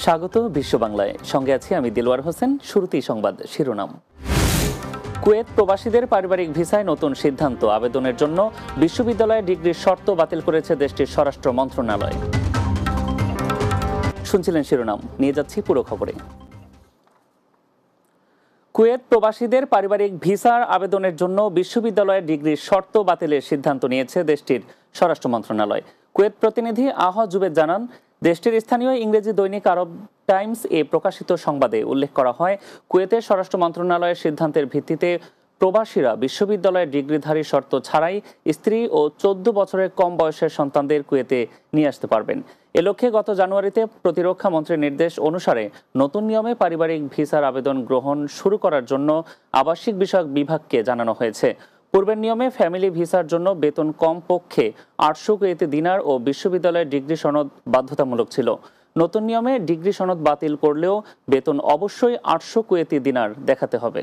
স্বাগত বিশ্ব বাংলায়, সঙ্গে আছি আমি দিলওয়ার হোসেন। শুরুতেই সংবাদ শিরোনাম। কুয়েত প্রবাসীদের পারিবারিক ভিসায় নতুন সিদ্ধান্ত, আবেদনের জন্য বিশ্ববিদ্যালয়ে ডিগ্রির শর্ত বাতিল করেছে দেশটির স্বরাষ্ট্র মন্ত্রণালয়। শুনছিলেন শিরোনাম, নিয়ে যাচ্ছি পুরো খবরে। কুয়েত প্রবাসীদের পারিবারিক ভিসার আবেদনের জন্য বিশ্ববিদ্যালয়ের ডিগ্রির শর্ত বাতিলের সিদ্ধান্ত নিয়েছে দেশটির স্বরাষ্ট্র মন্ত্রণালয়। কুয়েত প্রতিনিধি আহা জুবেদ জানান, দেশটির স্থানীয় ইংরেজি দৈনিক আরব টাইমস এ প্রকাশিত সংবাদে উল্লেখ করা হয়, কুয়েতের স্বরাষ্ট্র মন্ত্রণালয়ের সিদ্ধান্তের ভিত্তিতে প্রবাসীরা বিশ্ববিদ্যালয়ের ডিগ্রিধারী শর্ত ছাড়াই স্ত্রী ও 14 বছরের কম বয়সের সন্তানদের কুয়েতে নিয়ে আসতে পারবেন। এ লক্ষ্যে গত জানুয়ারিতে প্রতিরক্ষা মন্ত্রীর নির্দেশ অনুসারে নতুন নিয়মে পারিবারিক ভিসার আবেদন গ্রহণ শুরু করার জন্য আবাসিক বিষয়ক বিভাগকে জানানো হয়েছে। পূর্বের নিয়মে ফ্যামিলি ভিসার জন্য বেতন কম পক্ষে 800 কুয়েতি দিনার ও বিশ্ববিদ্যালয়ের ডিগ্রি সনদ বাধ্যতামূলক ছিল। নতুন নিয়মে ডিগ্রি সনদ বাতিল করলেও বেতন অবশ্যই 800 কুয়েতি দিনার দেখাতে হবে।